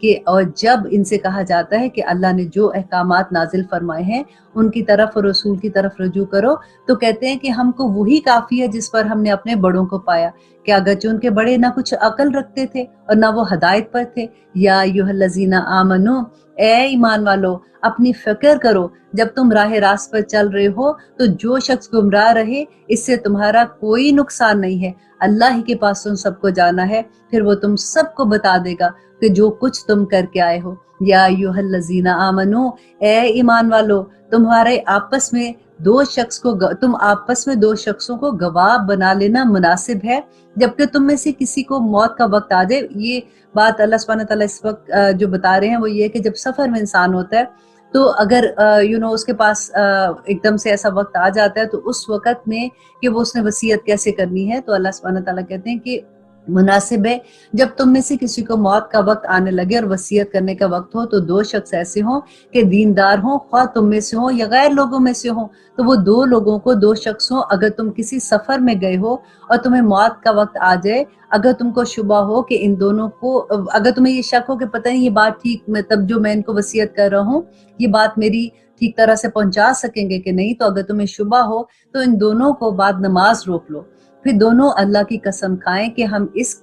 کہ اور جب ان سے کہا جاتا ہے کہ اللہ نے جو احکامات نازل فرمائے ہیں ان کی طرف اور رسول کی طرف رجوع کرو، تو کہتے ہیں کہ ہم کو وہی کافی ہے جس پر ہم نے اپنے بڑوں کو پایا، کہ اگرچہ ان کے بڑے نہ کچھ عقل رکھتے تھے اور نہ وہ ہدایت پر تھے۔ یا ایھا الذین آمنو، اے ایمان والو، اپنی فکر کرو، جب تم راہ راست پر چل رہے ہو تو جو شخص گمراہ رہے اس سے تمہارا کوئی نقصان نہیں ہے، اللہ ہی کے پاس تم سب کو جانا ہے، پھر وہ تم سب کو بتا دے گا کہ جو کچھ تم کر کے آئے ہو۔ یا ایھا الذین آمنو، اے ایمان والو، تمہارے آپس میں تم آپس میں دو شخصوں کو گواہ بنا لینا مناسب ہے، جبکہ تم میں سے کسی کو موت کا وقت آ جائے۔ یہ بات اللہ سبحانہ تعالیٰ اس وقت جو بتا رہے ہیں وہ یہ ہے کہ جب سفر میں انسان ہوتا ہے تو اگر اس کے پاس ایک دم سے ایسا وقت آ جاتا ہے تو اس وقت میں کہ وہ اس نے وصیت کیسے کرنی ہے، تو اللہ سبحانہ تعالیٰ کہتے ہیں کہ مناسب ہے جب تم میں سے کسی کو موت کا وقت آنے لگے اور وصیت کرنے کا وقت ہو تو دو شخص ایسے ہوں کہ دیندار ہوں، خواہ تم میں سے ہوں یا غیر لوگوں میں سے ہوں، تو وہ دو لوگوں کو، دو شخص ہوں، اگر تم کسی سفر میں گئے ہو اور تمہیں موت کا وقت آ جائے، اگر تم کو شبہ ہو کہ ان دونوں کو، اگر تمہیں یہ شک ہو کہ پتہ نہیں یہ بات ٹھیک، مطلب جو میں ان کو وصیت کر رہا ہوں یہ بات میری ٹھیک طرح سے پہنچا سکیں گے کہ نہیں، تو اگر تمہیں شبہ ہو تو ان دونوں کو بعد نماز روک لو، پھر دونوں اللہ کی قسم کھائیں کہ ہم اس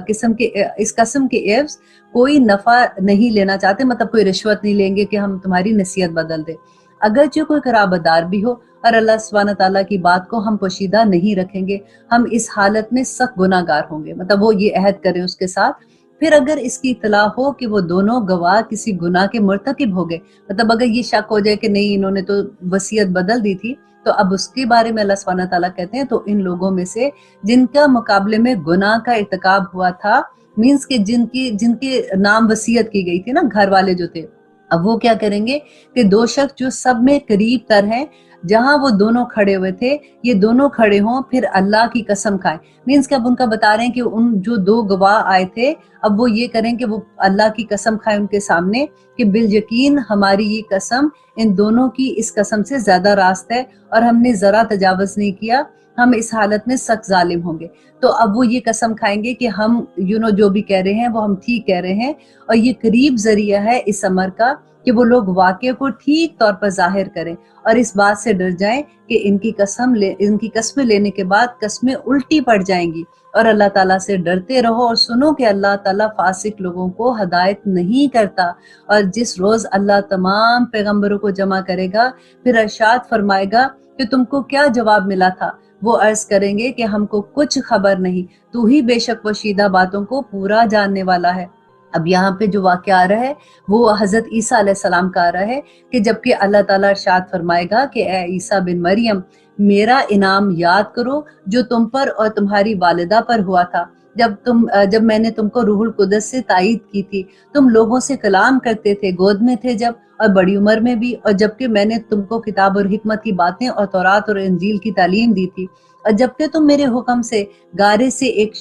قسم کے عوض کوئی نفع نہیں لینا چاہتے، مطلب کوئی رشوت نہیں لیں گے کہ ہم تمہاری نصیحت بدل دیں، اگرچہ کوئی قرابتدار بھی ہو، اور اللہ سبحانہ تعالیٰ کی بات کو ہم پوشیدہ نہیں رکھیں گے، ہم اس حالت میں سخت گناہ گار ہوں گے، مطلب وہ یہ عہد کریں اس کے ساتھ۔ پھر اگر اس کی اطلاع ہو کہ وہ دونوں گواہ کسی گناہ کے مرتکب ہو گئے، مطلب اگر یہ شک ہو جائے کہ نہیں انہوں نے تو وصیت بدل دی تھی، تو اب اس کے بارے میں اللہ سبحانہ تعالیٰ کہتے ہیں تو ان لوگوں میں سے جن کا مقابلے میں گناہ کا ارتکاب ہوا تھا، مینس کہ جن کے نام وصیت کی گئی تھی نا، گھر والے جو تھے، اب وہ کیا کریں گے کہ دو شخص جو سب میں قریب تر ہیں، جہاں وہ دونوں کھڑے ہوئے تھے یہ دونوں کھڑے ہوں، پھر اللہ کی قسم کھائیں، مینس کہ اب ان کا بتا رہے ہیں کہ ان جو دو گواہ آئے تھے اب وہ یہ کریں کہ وہ اللہ کی قسم کھائیں ان کے سامنے کہ بالیقین ہماری یہ قسم ان دونوں کی اس قسم سے زیادہ راست ہے اور ہم نے ذرا تجاوز نہیں کیا، ہم اس حالت میں سخت ظالم ہوں گے۔ تو اب وہ یہ قسم کھائیں گے کہ ہم جو بھی کہہ رہے ہیں وہ ہم ٹھیک کہہ رہے ہیں، اور یہ قریب ذریعہ ہے اس امر کا کہ وہ لوگ واقعے کو ٹھیک طور پر ظاہر کریں اور اس بات سے ڈر جائیں کہ ان کی قسمیں لینے کے بعد قسمیں الٹی پڑ جائیں گی، اور اللہ تعالیٰ سے ڈرتے رہو اور سنو کہ اللہ تعالیٰ فاسق لوگوں کو ہدایت نہیں کرتا۔ اور جس روز اللہ تمام پیغمبروں کو جمع کرے گا پھر ارشاد فرمائے گا کہ تم کو کیا جواب ملا تھا، وہ عرض کریں گے کہ ہم کو کچھ خبر نہیں، تو ہی بے شک پوشیدہ باتوں کو پورا جاننے والا ہے۔ اب یہاں پہ جو واقعہ آ رہا ہے وہ حضرت عیسیٰ علیہ السلام کا آ رہا ہے کہ جبکہ اللہ تعالیٰ ارشاد فرمائے گا کہ اے عیسیٰ بن مریم، میرا انعام یاد کرو جو تم پر اور تمہاری والدہ پر ہوا تھا، جب میں نے تم کو روح القدس سے تائید کی تھی، تم لوگوں سے کلام کرتے تھے، گود میں تھے جب اور بڑی عمر میں بھی، اور جبکہ میں نے تم کو کتاب اور حکمت کی باتیں اور تورات اور انجیل کی تعلیم دی تھی، اور جبکہ تم میرے حکم سے گارے سے ایک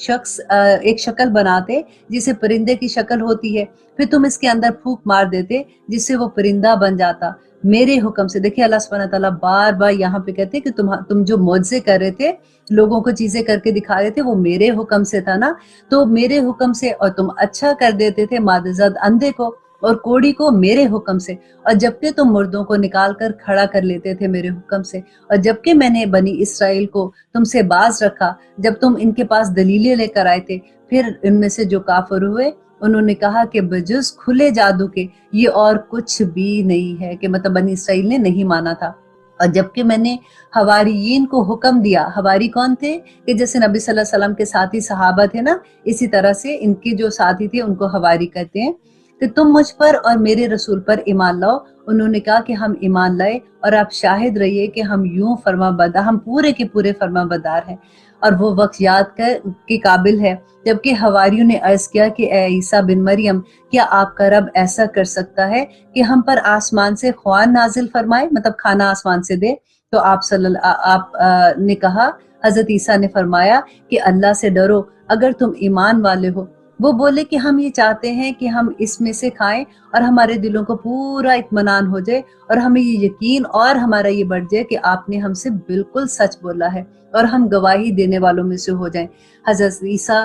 شکل بناتے جسے پرندے کی شکل ہوتی ہے، پھر تم اس کے اندر پھونک مار دیتے جس سے وہ پرندہ بن جاتا میرے حکم سے۔ دیکھیں اللہ سبحانہ تعالیٰ بار بار یہاں پہ کہتے ہیں کہ تم جو معجزے کر رہے تھے، لوگوں کو چیزیں کر کے دکھا رہے تھے، وہ میرے حکم سے تھا نا، تو میرے حکم سے، اور تم اچھا کر دیتے تھے مادہ زاد اندھے کو اور کوڑی کو میرے حکم سے، اور جبکہ تم مردوں کو نکال کر کھڑا کر لیتے تھے میرے حکم سے، اور جبکہ میں نے بنی اسرائیل کو تم سے باز رکھا جب تم ان کے پاس دلیلیں لے کر آئے تھے، پھر ان میں سے جو کافر ہوئے انہوں نے کہا کہ بجز کھلے جادو کے یہ اور کچھ بھی نہیں ہے، کہ مطلب بنی اسرائیل نے نہیں مانا تھا۔ اور جبکہ میں نے حواریین کو حکم دیا، حواری کون تھے؟ کہ جیسے نبی صلی اللہ علیہ وسلم کے ساتھی صحابہ تھے نا، اسی طرح سے ان کے جو ساتھی تھے ان کو حواری کہتے ہیں، کہ تم مجھ پر اور میرے رسول پر ایمان لاؤ، انہوں نے کہا کہ ہم ایمان لائے اور آپ شاہد رہیے کہ ہم ہم پورے کے پورے فرما بردار ہیں، اور وہ وقت یاد کے قابل ہے جبکہ حواریوں نے عرض کیا کہ اے عیسیٰ بن مریم، کیا آپ کا رب ایسا کر سکتا ہے کہ ہم پر آسمان سے خوان نازل فرمائے، مطلب کھانا آسمان سے دے؟ تو آپ نے کہا، حضرت عیسیٰ نے فرمایا کہ اللہ سے ڈرو اگر تم ایمان والے ہو۔ وہ بولے کہ ہم یہ چاہتے ہیں کہ ہم اس میں سے کھائیں اور ہمارے دلوں کو پورا اطمینان ہو جائے اور ہمیں یہ یقین اور ہمارا یہ بڑھ جائے کہ آپ نے ہم سے بالکل سچ بولا ہے اور ہم گواہی دینے والوں میں سے ہو جائیں۔ حضرت عیسیٰ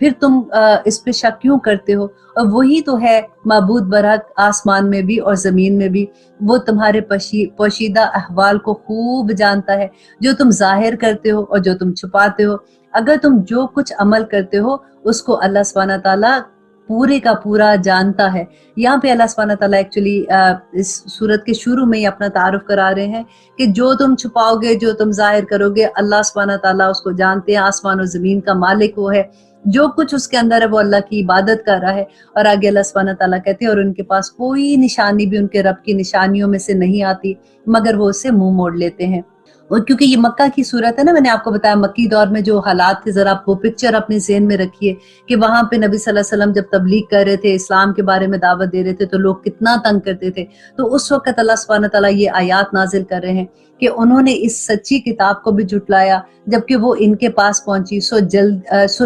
پھر تم اس پہ شک کیوں کرتے ہو؟ اور وہی تو ہے معبود برحق آسمان میں بھی اور زمین میں بھی، وہ تمہارے پوشیدہ احوال کو خوب جانتا ہے، جو تم ظاہر کرتے ہو اور جو تم چھپاتے ہو۔ اگر تم جو کچھ عمل کرتے ہو اس کو اللہ سبحانہ تعالیٰ پورے کا پورا جانتا ہے۔ یہاں پہ اللہ سبحانہ تعالیٰ ایکچولی اس صورت کے شروع میں ہی اپنا تعارف کرا رہے ہیں کہ جو تم چھپاؤ گے، جو تم ظاہر کرو گے، اللہ سبحانہ تعالیٰ اس کو جانتے ہیں۔ آسمان اور زمین کا مالک وہ ہے، جو کچھ اس کے اندر ہے وہ اللہ کی عبادت کر رہا ہے۔ اور آگے اللہ سبحانہ تعالیٰ کہتے ہیں اور ان کے پاس کوئی نشانی بھی ان کے رب کی نشانیوں میں سے نہیں آتی مگر وہ اسے منہ موڑ لیتے ہیں۔ اور کیونکہ یہ مکہ کی صورت ہے نا، میں نے آپ کو بتایا مکی دور میں جو حالات تھے، ذرا آپ وہ پکچر اپنے ذہن میں رکھیے کہ وہاں پہ نبی صلی اللہ علیہ وسلم جب تبلیغ کر رہے تھے، اسلام کے بارے میں دعوت دے رہے تھے تو لوگ کتنا تنگ کرتے تھے۔ تو اس وقت اللہ سبحانہ تعالیٰ یہ آیات نازل کر رہے ہیں کہ انہوں نے اس سچی کتاب کو بھی جھٹلایا جبکہ وہ ان کے پاس پہنچی، سو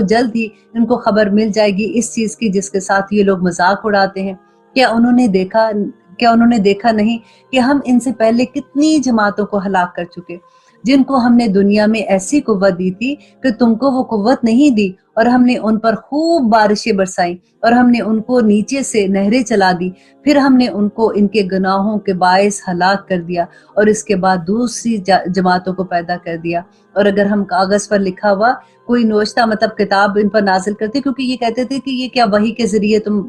جلد ہی ان کو خبر مل جائے گی اس چیز کی جس کے ساتھ یہ لوگ مذاق اڑاتے ہیں۔ کیا انہوں نے دیکھا نہیں کہ ہم ان سے پہلے کتنی جماعتوں کو ہلاک کر چکے، جن کو ہم نے دنیا میں ایسی قوت دی تھی کہ تم کو وہ قوت نہیں دی، اور ہم نے ان پر خوب بارشیں برسائیں اور ہم نے ان کو نیچے سے نہریں چلا دی، پھر ہم نے ان کو ان کے گناہوں کے باعث ہلاک کر دیا اور اس کے بعد دوسری جماعتوں کو پیدا کر دیا۔ اور اگر ہم کاغذ پر لکھا ہوا کوئی نوشتہ مطلب کتاب ان پر نازل کرتے، کیونکہ یہ کہتے تھے کہ یہ کیا وحی کے ذریعے تم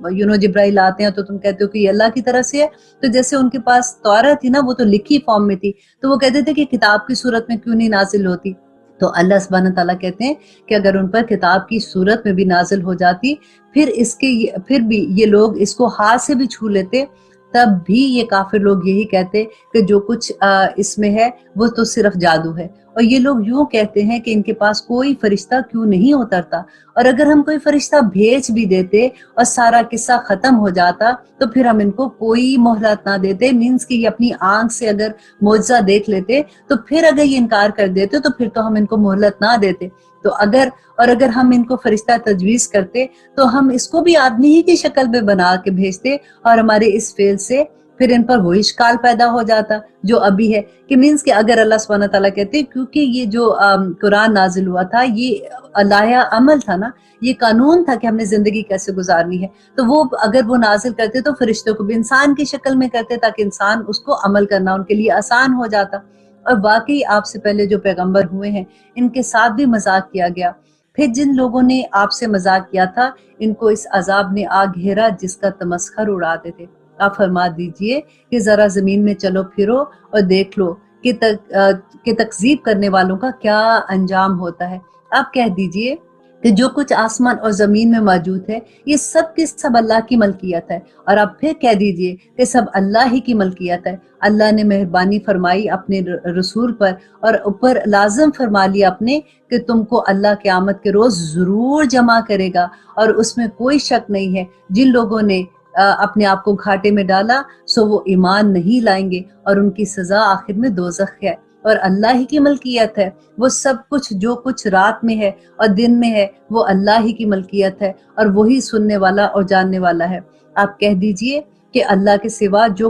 جبرائیل آتے ہیں تو تم کہتے ہو کہ یہ اللہ کی طرف سے ہے، تو جیسے ان کے پاس تورات تھی نا، وہ تو لکھی فارم میں تھی، تو وہ کہتے تھے کہ کتاب کی صورت میں کیوں نہیں نازل ہوتی؟ تو اللہ سبحانہ تعالیٰ کہتے ہیں کہ اگر ان پر کتاب کی صورت میں بھی نازل ہو جاتی، پھر بھی یہ لوگ اس کو ہاتھ سے بھی چھو لیتے، تب بھی یہ کافر لوگ یہی کہتے کہ جو کچھ اس میں ہے وہ تو صرف جادو ہے۔ اور یہ لوگ یوں کہتے ہیں کہ ان کے پاس کوئی فرشتہ کیوں نہیں اترتا، اور اگر ہم کوئی فرشتہ بھیج بھی دیتے اور سارا قصہ ختم ہو جاتا تو پھر ہم ان کو کوئی مہلت نہ دیتے، مینس کہ یہ اپنی آنکھ سے اگر معجزہ دیکھ لیتے تو پھر اگر یہ انکار کر دیتے تو پھر تو ہم ان کو مہلت نہ دیتے۔ تو اگر ہم ان کو فرشتہ تجویز کرتے تو ہم اس کو بھی آدمی ہی کی شکل میں بنا کے بھیجتے، اور ہمارے اس فعل سے پھر ان پر وہی اشکال پیدا ہو جاتا جو ابھی ہے، کہ مینس کہ اگر اللہ سبحانہ تعالیٰ کہتے کیونکہ یہ جو قرآن نازل ہوا تھا یہ لائحہ عمل تھا نا، یہ قانون تھا کہ ہم نے زندگی کیسے گزارنی ہے، تو وہ اگر وہ نازل کرتے تو فرشتوں کو بھی انسان کی شکل میں کرتے تاکہ انسان اس کو عمل کرنا ان کے لیے آسان ہو جاتا۔ اور واقعی آپ سے پہلے جو پیغمبر ہوئے ہیں ان کے ساتھ بھی مذاق کیا گیا، پھر جن لوگوں نے آپ سے مذاق کیا تھا ان کو اس عذاب نے آ گھیرا جس کا تمسخر اڑاتے تھے۔ آپ فرما دیجئے کہ ذرا زمین میں چلو پھرو اور دیکھ لو کہ تکذیب کرنے والوں کا کیا انجام ہوتا ہے۔ آپ کہہ دیجئے کہ جو کچھ آسمان اور زمین میں موجود ہے یہ سب کی سب اللہ کی ملکیت ہے، اور آپ پھر کہہ دیجئے کہ سب اللہ ہی کی ملکیت ہے۔ اللہ نے مہربانی فرمائی اپنے رسول پر اور اوپر لازم فرما لیا اپنے کہ تم کو اللہ قیامت کے روز ضرور جمع کرے گا، اور اس میں کوئی شک نہیں ہے جن لوگوں نے اپنے آپ کو گھاٹے میں ڈالا سو وہ ایمان نہیں لائیں گے، اور ان کی سزا آخر میں دوزخ ہے۔ اور اللہ ہی کی ملکیت ہے، وہ سب کچھ جو کچھ رات میں ہے اور دن میں ہے وہ اللہ ہی کی ملکیت ہے، اور وہی سننے والا اور جاننے والا ہے۔ آپ کہہ دیجئے کہ اللہ کے سوا جو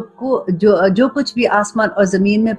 کچھ بھی آسمان اور زمین میں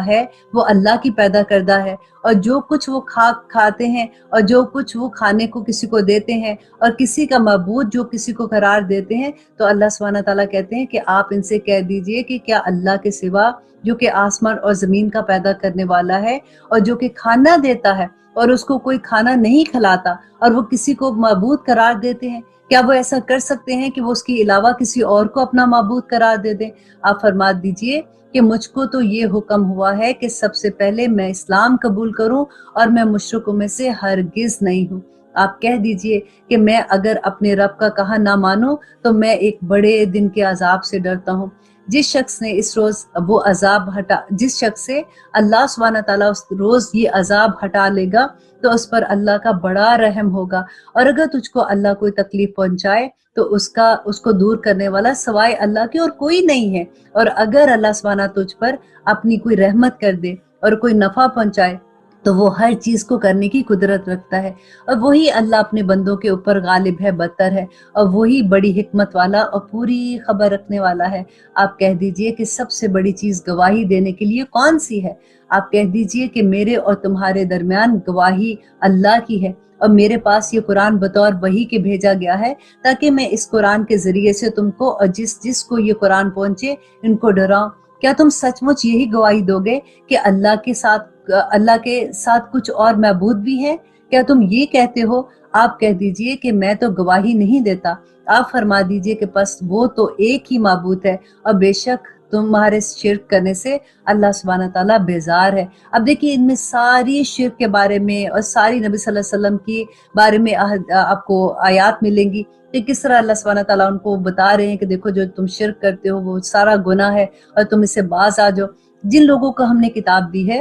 ہے وہ اللہ کی پیدا کردہ ہے، اور جو کچھ وہ کھاتے ہیں اور جو کچھ وہ کھانے کو کسی کو دیتے ہیں اور کسی کا معبود جو کسی کو قرار دیتے ہیں، تو اللہ سبحانہ تعالیٰ کہتے ہیں کہ آپ ان سے کہہ دیجئے کہ کیا اللہ کے سوا جو کہ آسمان اور زمین کا پیدا کرنے والا ہے اور جو کہ کھانا دیتا ہے اور اس کو کوئی کھانا نہیں کھلاتا اور وہ کسی کو معبود قرار دیتے ہیں، کیا وہ ایسا کر سکتے ہیں کہ وہ اس کے علاوہ کسی اور کو اپنا معبود قرار دے دیں؟ آپ فرما دیجئے کہ مجھ کو تو یہ حکم ہوا ہے کہ سب سے پہلے میں اسلام قبول کروں، اور میں مشرکوں میں سے ہرگز نہیں ہوں۔ آپ کہہ دیجئے کہ میں اگر اپنے رب کا کہا نہ مانوں تو میں ایک بڑے دن کے عذاب سے ڈرتا ہوں۔ جس شخص نے اس روز وہ عذاب جس شخص سے اللہ سبحانہ تعالیٰ اس روز یہ عذاب ہٹا لے گا تو اس پر اللہ کا بڑا رحم ہوگا، اور اگر تجھ کو اللہ کوئی تکلیف پہنچائے تو اس کو دور کرنے والا سوائے اللہ کے اور کوئی نہیں ہے، اور اگر اللہ سبحانہ تجھ پر اپنی کوئی رحمت کر دے اور کوئی نفع پہنچائے تو وہ ہر چیز کو کرنے کی قدرت رکھتا ہے، اور وہی اللہ اپنے بندوں کے اوپر غالب ہے، برتر ہے، اور وہی بڑی حکمت والا اور پوری خبر رکھنے والا ہے۔ آپ کہہ دیجئے کہ سب سے بڑی چیز گواہی دینے کے لیے کون سی ہے؟ آپ کہہ دیجئے کہ میرے اور تمہارے درمیان گواہی اللہ کی ہے، اور میرے پاس یہ قرآن بطور وحی کے بھیجا گیا ہے تاکہ میں اس قرآن کے ذریعے سے تم کو اور جس کو یہ قرآن پہنچے ان کو ڈراؤں۔ کیا تم سچ مچ یہی گواہی دو گے کہ اللہ کے ساتھ کچھ اور معبود بھی ہیں؟ کیا تم یہ کہتے ہو؟ آپ کہہ دیجئے کہ میں تو گواہی نہیں دیتا۔ آپ فرما دیجئے کہ پس وہ تو ایک ہی معبود ہے، اور بے شک تمہارے شرک کرنے سے اللہ سبحانہ تعالیٰ بیزار ہے۔ اب دیکھیے ان میں ساری شرک کے بارے میں اور ساری نبی صلی اللہ علیہ وسلم کی بارے میں آپ کو آیات ملیں گی کہ کس طرح اللہ سبحانہ تعالیٰ ان کو بتا رہے ہیں کہ دیکھو جو تم شرک کرتے ہو وہ سارا گناہ ہے اور تم اس سے باز آ جاؤ۔ جن لوگوں کو ہم نے کتاب دی ہے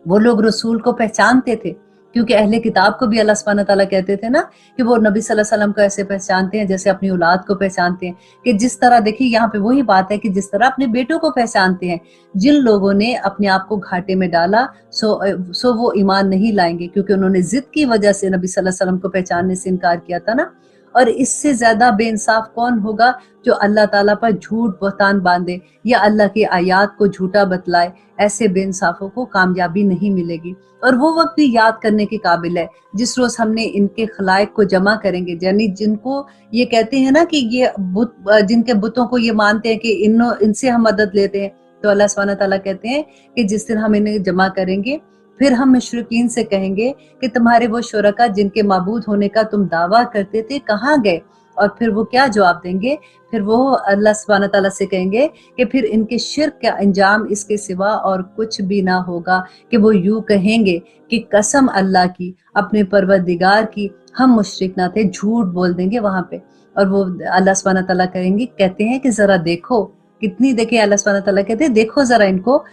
وہ لوگ رسول کو پہچانتے تھے، کیونکہ اہل کتاب کو بھی اللہ سبحانہ تعالیٰ کہتے تھے نا کہ وہ نبی صلی اللہ علیہ وسلم کو ایسے پہچانتے ہیں جیسے اپنی اولاد کو پہچانتے ہیں، کہ جس طرح دیکھیے یہاں پہ وہی بات ہے کہ جس طرح اپنے بیٹوں کو پہچانتے ہیں۔ جن لوگوں نے اپنے آپ کو گھاٹے میں ڈالا سو وہ ایمان نہیں لائیں گے، کیونکہ انہوں نے ضد کی وجہ سے نبی صلی اللہ علیہ وسلم کو پہچاننے سے انکار کیا تھا نا۔ اور اس سے زیادہ بے انصاف کون ہوگا جو اللہ تعالیٰ پر جھوٹ بہتان باندھے یا اللہ کی آیات کو جھوٹا بتلائے۔ ایسے بے انصافوں کو کامیابی نہیں ملے گی۔ اور وہ وقت بھی یاد کرنے کے قابل ہے جس روز ہم نے ان کے خلائق کو جمع کریں گے، یعنی جن کو یہ کہتے ہیں نا کہ یہ جن کے بتوں کو یہ مانتے ہیں کہ ان سے ہم مدد لیتے ہیں، تو اللہ سبحانہ تعالیٰ کہتے ہیں کہ جس دن ہم انہیں جمع کریں گے پھر ہم مشرکین سے کہیں گے کہ تمہارے وہ شرکا جن کے معبود ہونے کا تم دعویٰ کرتے تھے کہاں گئے؟ اور پھر وہ کیا جواب دیں گے؟ پھر وہ اللہ سبحانہ تعالیٰ سے کہیں گے کہ پھر ان کے شرک کا انجام اس کے سوا اور کچھ بھی نہ ہوگا، کہ وہ یوں کہیں گے کہ قسم اللہ کی، اپنے پروردگار کی، ہم مشرک نہ تھے۔ جھوٹ بول دیں گے وہاں پہ، اور وہ اللہ سبحانہ تعالیٰ کہتے ہیں کہ ذرا دیکھو، کتنی دیکھیں اللہ سبحانہ تعالیٰ کہتے ہیں دیکھو ذرا ان کو،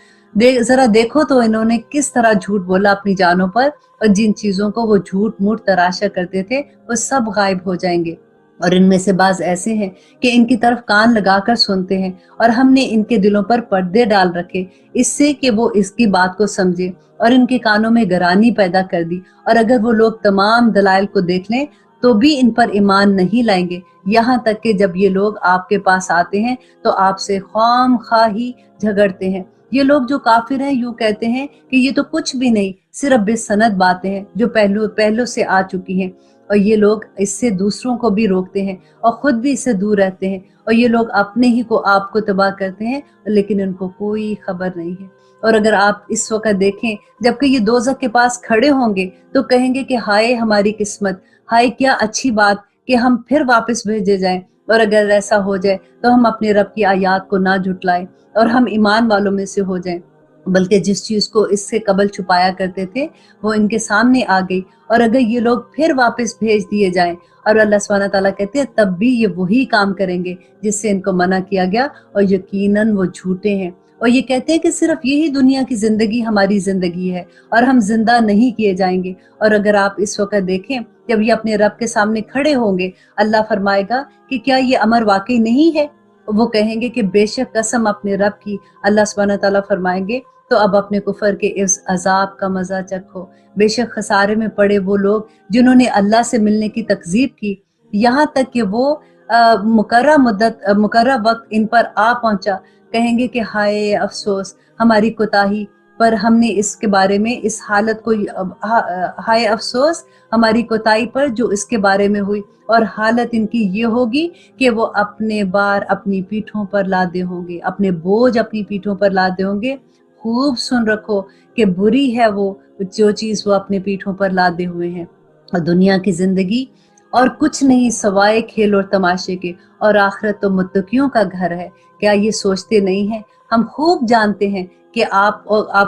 ذرا دیکھو تو انہوں نے کس طرح جھوٹ بولا اپنی جانوں پر، اور جن چیزوں کو وہ جھوٹ موٹ تراشا کرتے تھے وہ سب غائب ہو جائیں گے۔ اور ان میں سے بعض ایسے ہیں کہ ان کی طرف کان لگا کر سنتے ہیں، اور ہم نے ان کے دلوں پر پردے ڈال رکھے اس سے کہ وہ اس کی بات کو سمجھے، اور ان کے کانوں میں گرانی پیدا کر دی، اور اگر وہ لوگ تمام دلائل کو دیکھ لیں تو بھی ان پر ایمان نہیں لائیں گے، یہاں تک کہ جب یہ لوگ آپ کے پاس آتے ہیں تو آپ سے خام خواہی جھگڑتے ہیں۔ یہ لوگ جو کافر ہیں یوں کہتے ہیں کہ یہ تو کچھ بھی نہیں، صرف بے سند باتیں ہیں جو پہلو سے آ چکی ہیں، اور یہ لوگ اس سے دوسروں کو بھی روکتے ہیں اور خود بھی اس سے دور رہتے ہیں، اور یہ لوگ اپنے ہی کو آپ کو تباہ کرتے ہیں لیکن ان کو کوئی خبر نہیں ہے۔ اور اگر آپ اس وقت دیکھیں جبکہ یہ دوزخ کے پاس کھڑے ہوں گے تو کہیں گے کہ ہائے ہماری قسمت، ہائے کیا اچھی بات کہ ہم پھر واپس بھیجے جائیں، اور اگر ایسا ہو جائے تو ہم اپنے رب کی آیات کو نہ جھٹلائیں اور ہم ایمان والوں میں سے ہو جائیں، بلکہ جس چیز کو اس سے قبل چھپایا کرتے تھے وہ ان کے سامنے آ گئی، اور اگر یہ لوگ پھر واپس بھیج دیے جائیں، اور اللہ سبحانہ تعالیٰ کہتے ہیں تب بھی یہ وہی کام کریں گے جس سے ان کو منع کیا گیا، اور یقیناً وہ جھوٹے ہیں۔ اور یہ کہتے ہیں کہ صرف یہی دنیا کی زندگی ہماری زندگی ہے اور ہم زندہ نہیں کیے جائیں گے۔ اور اگر آپ اس وقت دیکھیں جب یہ اپنے رب کے سامنے کھڑے ہوں گے، اللہ فرمائے گا کہ کیا یہ امر واقعی نہیں ہے؟ وہ کہیں گے کہ بے شک قسم اپنے رب کی، اللہ سبحانہ تعالیٰ فرمائیں گے تو اب اپنے کفر کے اس عذاب کا مزہ چکھو۔ بے شک خسارے میں پڑے وہ لوگ جنہوں نے اللہ سے ملنے کی تکذیب کی، یہاں تک کہ وہ مقررہ وقت ان پر آ پہنچا، کہیں گے کہ ہائے افسوس ہماری کوتاہی پر، ہم نے اس کے بارے میں اس حالت کو، ہائے افسوس ہماری کوتاہی پر جو اس کے بارے میں ہوئی، اور حالت ان کی یہ ہوگی کہ وہ اپنے بار اپنی پیٹھوں پر لادے ہوں گے، اپنے بوجھ اپنی پیٹھوں پر لادے ہوں گے۔ خوب سن رکھو کہ بری ہے وہ جو چیز وہ اپنے پیٹھوں پر لادے ہوئے ہیں، اور دنیا کی زندگی اور کچھ نہیں سوائے کھیل اور تماشے کے، اور آخرت تو متقیوں کا گھر ہے۔ کیا یہ سوچتے نہیں ہیں؟ ہم خوب جانتے ہیں کہ آپ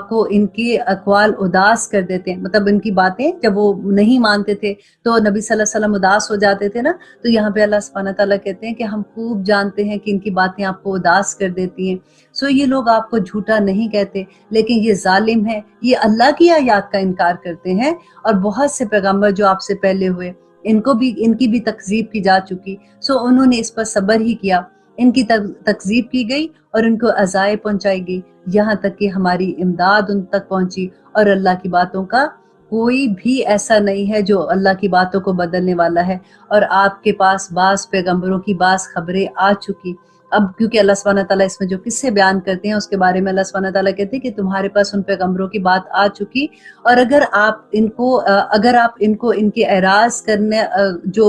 کو ان کے اقوال اداس کر دیتے ہیں، مطلب ان کی باتیں جب وہ نہیں مانتے تھے تو نبی صلی اللہ علیہ وسلم اداس ہو جاتے تھے نا، تو یہاں پہ اللہ سبحانہ تعالیٰ کہتے ہیں کہ ہم خوب جانتے ہیں کہ ان کی باتیں آپ کو اداس کر دیتی ہیں۔ سو یہ لوگ آپ کو جھوٹا نہیں کہتے، لیکن یہ ظالم ہے، یہ اللہ کی آیات کا انکار کرتے ہیں، اور بہت سے پیغمبر جو آپ سے پہلے ہوئے ان کی بھی تکذیب کی جا چکی، سو انہوں نے اس پر صبر ہی کیا، ان کی تکذیب کی گئی اور ان کو عذاب پہنچائی گئی، یہاں تک کہ ہماری امداد ان تک پہنچی، اور اللہ کی باتوں کا کوئی بھی ایسا نہیں ہے جو اللہ کی باتوں کو بدلنے والا ہے۔ اور آپ کے پاس بعض پیغمبروں کی بعض خبریں آ چکی، اب کیونکہ اللہ سبحانہ تعالیٰ اس میں جو قصے بیان کرتے ہیں اس کے بارے میں اللہ سبحانہ تعالیٰ کہتے ہیں کہ تمہارے پاس ان پیغمبروں کی بات آ چکی، اور اگر آپ ان کو ان کے اعراض کرنے جو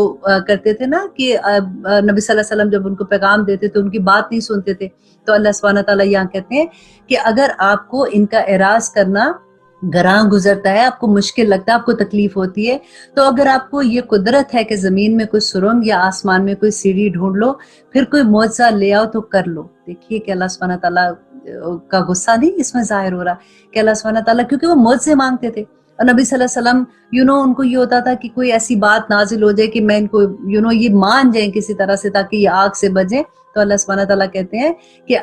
کرتے تھے نا کہ نبی صلی اللہ علیہ وسلم جب ان کو پیغام دیتے تو ان کی بات نہیں سنتے تھے، تو اللہ سبحانہ تعالیٰ یہاں کہتے ہیں کہ اگر آپ کو ان کا اعراض کرنا گراں گزرتا ہے، آپ کو مشکل لگتا ہے، آپ کو تکلیف ہوتی ہے، تو اگر آپ کو یہ قدرت ہے کہ زمین میں کوئی سرنگ یا آسمان میں کوئی سیڑھی ڈھونڈ لو، پھر کوئی معجزہ لے آؤ تو کر لو۔ دیکھیے کہ اللہ سبحانہ تعالیٰ کا غصہ نہیں اس میں ظاہر ہو رہا کہ اللہ سبحانہ تعالیٰ، کیونکہ وہ معجزے مانگتے تھے، اور نبی صلی اللہ علیہ وسلم ان کو یہ ہوتا تھا کہ کوئی ایسی بات نازل ہو جائے کہ میں ان کو یہ مان جائیں کسی طرح سے تاکہ یہ آگ سے بچیں۔ تو اللہ سبحانہ تعالیٰ کہتے ہیں کہ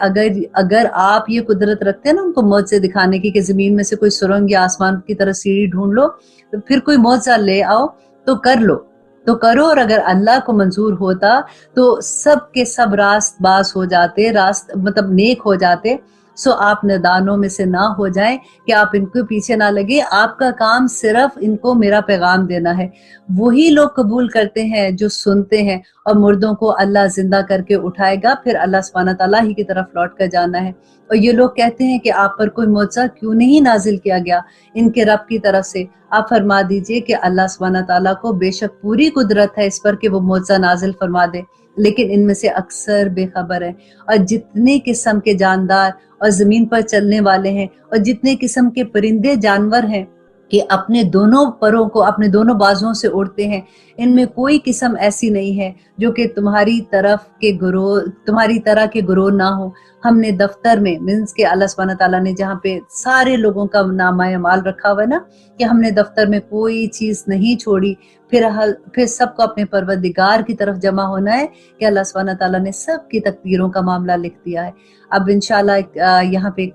اگر آپ یہ قدرت رکھتے ہیں نا ان کو معجزے دکھانے کی کہ زمین میں سے کوئی سرنگ یا آسمان کی طرف سیڑھی ڈھونڈ لو، تو پھر کوئی معجزہ لے آؤ تو کر لو، تو کرو، اور اگر اللہ کو منظور ہوتا تو سب کے سب راست باز ہو جاتے، مطلب نیک ہو جاتے۔ سو آپ ندانوں میں سے نہ ہو جائیں کہ آپ ان کے پیچھے نہ لگے، آپ کا کام صرف ان کو میرا پیغام دینا ہے۔ وہی لوگ قبول کرتے ہیں جو سنتے ہیں، اور مردوں کو اللہ زندہ کر کے اٹھائے گا، پھر اللہ سبحانہ تعالیٰ ہی کی طرف لوٹ کر جانا ہے۔ اور یہ لوگ کہتے ہیں کہ آپ پر کوئی معجزہ کیوں نہیں نازل کیا گیا ان کے رب کی طرف سے؟ آپ فرما دیجئے کہ اللہ سبحانہ تعالیٰ کو بے شک پوری قدرت ہے اس پر کہ وہ معجزہ نازل فرما دے، لیکن ان میں سے اکثر بے خبر ہیں۔ اور جتنے قسم کے جاندار اور زمین پر چلنے والے ہیں، اور جتنے قسم کے پرندے جانور ہیں کہ اپنے دونوں پروں کو اپنے دونوں بازوؤں سے اڑتے ہیں، ان میں کوئی قسم ایسی نہیں ہے جو کہ تمہاری طرح کے گروہ نہ ہو۔ ہم نے دفتر میں مینس کہ اللہ سبحانہ تعالیٰ نے جہاں پہ سارے لوگوں کا نامہ اعمال رکھا ہوا ہے نا، کہ ہم نے دفتر میں کوئی چیز نہیں چھوڑی، پھر سب کو اپنے پروردگار کی طرف جمع ہونا ہے کہ اللہ سبحانہ تعالیٰ نے سب کی تقدیروں کا معاملہ لکھ دیا ہے۔ اب انشاءاللہ یہاں پہ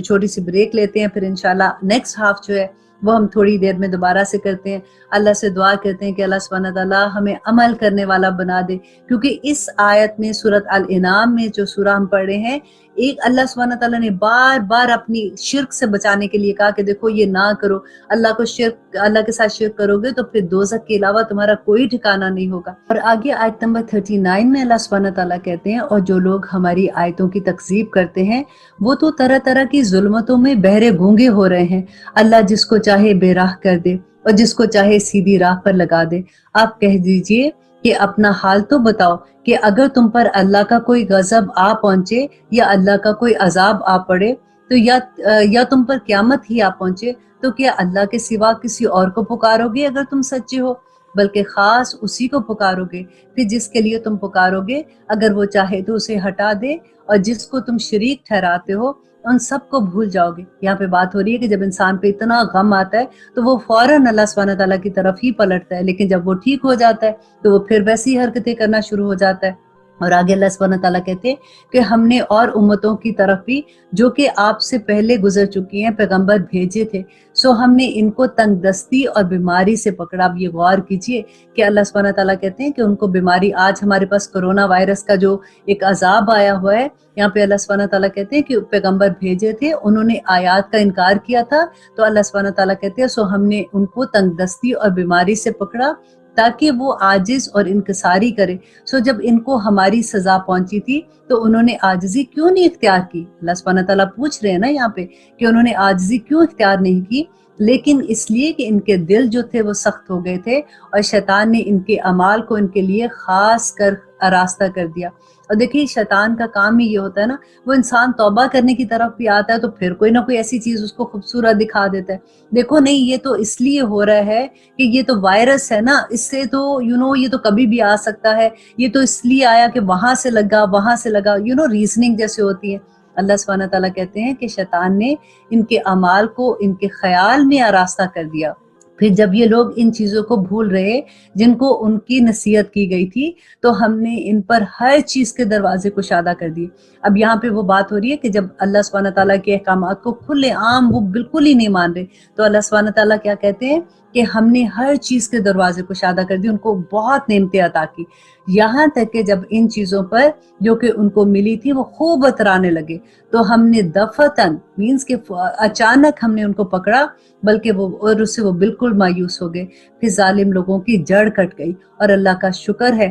چھوٹی سی بریک لیتے ہیں، پھر انشاءاللہ نیکسٹ ہاف جو ہے وہ ہم تھوڑی دیر میں دوبارہ سے کرتے ہیں۔ اللہ سے دعا کرتے ہیں کہ اللہ سبحانہ تعالیٰ ہمیں عمل کرنے والا بنا دے، کیونکہ اس آیت میں سورۃ الانعام میں جو سورہ ہم پڑھ رہے ہیں، ایک اللہ سبحانہ تعالیٰ نے بار بار اپنی شرک سے بچانے کے لیے کہا کہ دیکھو یہ نہ کرو، اللہ کے ساتھ شرک کرو گے تو پھر دوزخ کے علاوہ تمہارا کوئی ٹھکانہ نہیں ہوگا۔ اور آگے آیت نمبر 39 میں اللہ سبحانہ تعالیٰ کہتے ہیں، اور جو لوگ ہماری آیتوں کی تکذیب کرتے ہیں وہ تو طرح طرح کی ظلمتوں میں بہرے گونگے ہو رہے ہیں۔ اللہ جس کو چاہے بے راہ کر دے اور جس کو چاہے سیدھی راہ پر لگا دے۔ آپ کہہ دیجئے کہ اپنا حال تو بتاؤ کہ اگر تم پر اللہ کا کوئی غضب آ پہنچے یا اللہ کا کوئی عذاب آ پڑے تو یا تم پر قیامت ہی آ پہنچے تو کیا اللہ کے سوا کسی اور کو پکارو گے اگر تم سچے ہو؟ بلکہ خاص اسی کو پکارو گے، پھر جس کے لیے تم پکارو گے اگر وہ چاہے تو اسے ہٹا دے، اور جس کو تم شریک ٹھہراتے ہو ان سب کو بھول جاؤ گے۔ یہاں پہ بات ہو رہی ہے کہ جب انسان پہ اتنا غم آتا ہے تو وہ فوراً اللہ سبحانہ تعالیٰ کی طرف ہی پلٹتا ہے، لیکن جب وہ ٹھیک ہو جاتا ہے تو وہ پھر ویسی حرکتیں کرنا شروع ہو جاتا ہے۔ اور آگے اللہ سبحانہ تعالیٰ کہتے ہیں کہ ہم نے اور امتوں کی طرف بھی جو کہ آپ سے پہلے گزر چکی ہیں پیغمبر بھیجے تھے، سو ہم نے ان کو تنگ دستی اور بیماری سے پکڑا۔ اب یہ غور کیجئے کہ اللہ سبحانہ تعالیٰ کہتے ہیں کہ ان کو بیماری، آج ہمارے پاس کرونا وائرس کا جو ایک عذاب آیا ہوا ہے، یہاں پہ اللہ سبحانہ تعالیٰ کہتے ہیں کہ پیغمبر بھیجے تھے، انہوں نے آیات کا انکار کیا تھا، تو اللہ سبحانہ تعالیٰ کہتے ہیں سو ہم نے ان کو تنگ دستی اور بیماری سے پکڑا تاکہ وہ عاجز اور انکساری کرے۔ سو جب ان کو ہماری سزا پہنچی تھی تو انہوں نے عاجزی کیوں نہیں اختیار کی؟ اللہ سبحانہ تعالیٰ پوچھ رہے ہیں نا یہاں پہ کہ انہوں نے عاجزی کیوں اختیار نہیں کی؟ لیکن اس لیے کہ ان کے دل جو تھے وہ سخت ہو گئے تھے، اور شیطان نے ان کے اعمال کو ان کے لیے خاص کر آراستہ کر دیا۔ اور دیکھیے شیطان کا کام ہی یہ ہوتا ہے نا، وہ انسان توبہ کرنے کی طرف بھی آتا ہے تو پھر کوئی نہ کوئی ایسی چیز اس کو خوبصورت دکھا دیتا ہے۔ دیکھو نہیں، یہ تو اس لیے ہو رہا ہے کہ یہ تو وائرس ہے نا، اس سے تو یہ تو کبھی بھی آ سکتا ہے، یہ تو اس لیے آیا کہ وہاں سے لگا ریزننگ جیسے ہوتی ہے۔ اللہ سبحانہ تعالیٰ کہتے ہیں کہ شیطان نے ان کے اعمال کو ان کے خیال میں آراستہ کر دیا۔ پھر جب یہ لوگ ان چیزوں کو بھول رہے جن کو ان کی نصیحت کی گئی تھی، تو ہم نے ان پر ہر چیز کے دروازے کشادہ کر دیے۔ اب یہاں پہ وہ بات ہو رہی ہے کہ جب اللہ سبحانہ تعالیٰ کے احکامات کو کھلے عام وہ بالکل ہی نہیں مان رہے، تو اللہ سبحانہ تعالیٰ کیا کہتے ہیں کہ ہم نے ہر چیز کے دروازے کشادہ کر دیے، ان کو بہت نعمتیں عطا کی، یہاں تک کہ جب ان چیزوں پر جو کہ ان کو ملی تھی وہ خوب اترانے لگے تو ہم نے دفتن مینس کہ اچانک ہم نے ان کو پکڑا، بلکہ اور اس سے وہ بالکل مایوس ہو گئے۔ پھر ظالم لوگوں کی جڑ کٹ گئی، اور اللہ کا شکر ہے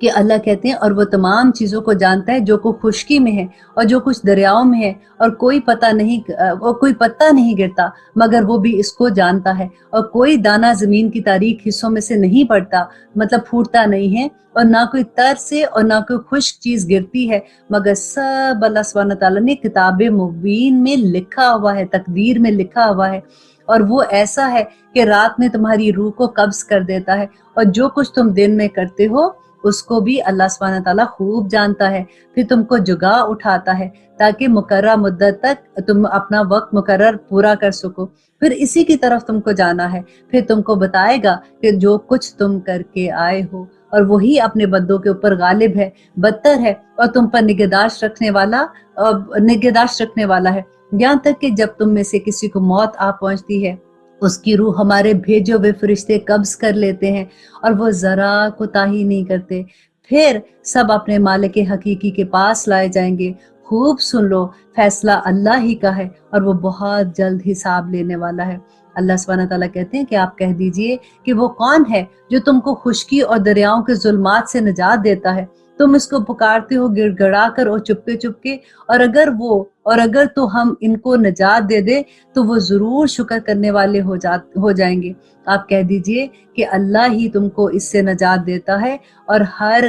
کہ اللہ کہتے ہیں اور وہ تمام چیزوں کو جانتا ہے جو کچھ خشکی میں ہے اور جو کچھ دریاؤں میں ہے، اور کوئی پتہ نہیں گرتا مگر وہ بھی اس کو جانتا ہے، اور کوئی دانہ زمین کی تاریک حصوں میں سے نہیں پڑتا، مطلب پھوٹتا نہیں ہے، اور نہ کوئی تر سے اور نہ کوئی خشک چیز گرتی ہے، مگر سب اللہ سبحانہ تعالیٰ نے کتاب مبین میں لکھا ہوا ہے، تقدیر میں لکھا ہوا ہے۔ اور وہ ایسا ہے کہ رات میں تمہاری روح کو قبض کر دیتا ہے، اور جو کچھ تم دن میں کرتے ہو اس کو بھی اللہ سبحانہ تعالیٰ خوب جانتا ہے، پھر تم کو جگا اٹھاتا ہے تاکہ مقررہ مدت تک تم اپنا وقت مقرر پورا کر سکو، پھر اسی کی طرف تم کو جانا ہے، پھر تم کو بتائے گا کہ جو کچھ تم کر کے آئے ہو، اور وہی اپنے بندوں کے اوپر غالب ہے، بدتر ہے، اور تم پر نگہداشت رکھنے والا ہے، یہاں تک کہ جب تم میں سے کسی کو موت آ پہنچتی ہے اس کی روح ہمارے بھیجے ہوئے فرشتے قبض کر لیتے ہیں، اور وہ ذرا کوتاہی نہیں کرتے، پھر سب اپنے مالک حقیقی کے پاس لائے جائیں گے۔ خوب سن لو، فیصلہ اللہ ہی کا ہے اور وہ بہت جلد حساب لینے والا ہے۔ اللہ سبحانہ تعالیٰ کہتے ہیں کہ آپ کہہ دیجئے کہ وہ کون ہے جو تم کو خشکی اور دریاؤں کے ظلمات سے نجات دیتا ہے، تم اس کو پکارتے ہو گڑ گڑا کر اور چپکے چپکے، اور اگر تو ہم ان کو نجات دے دے تو وہ ضرور شکر کرنے والے ہو جائیں گے۔ آپ کہہ دیجئے کہ اللہ ہی تم کو اس سے نجات دیتا ہے اور ہر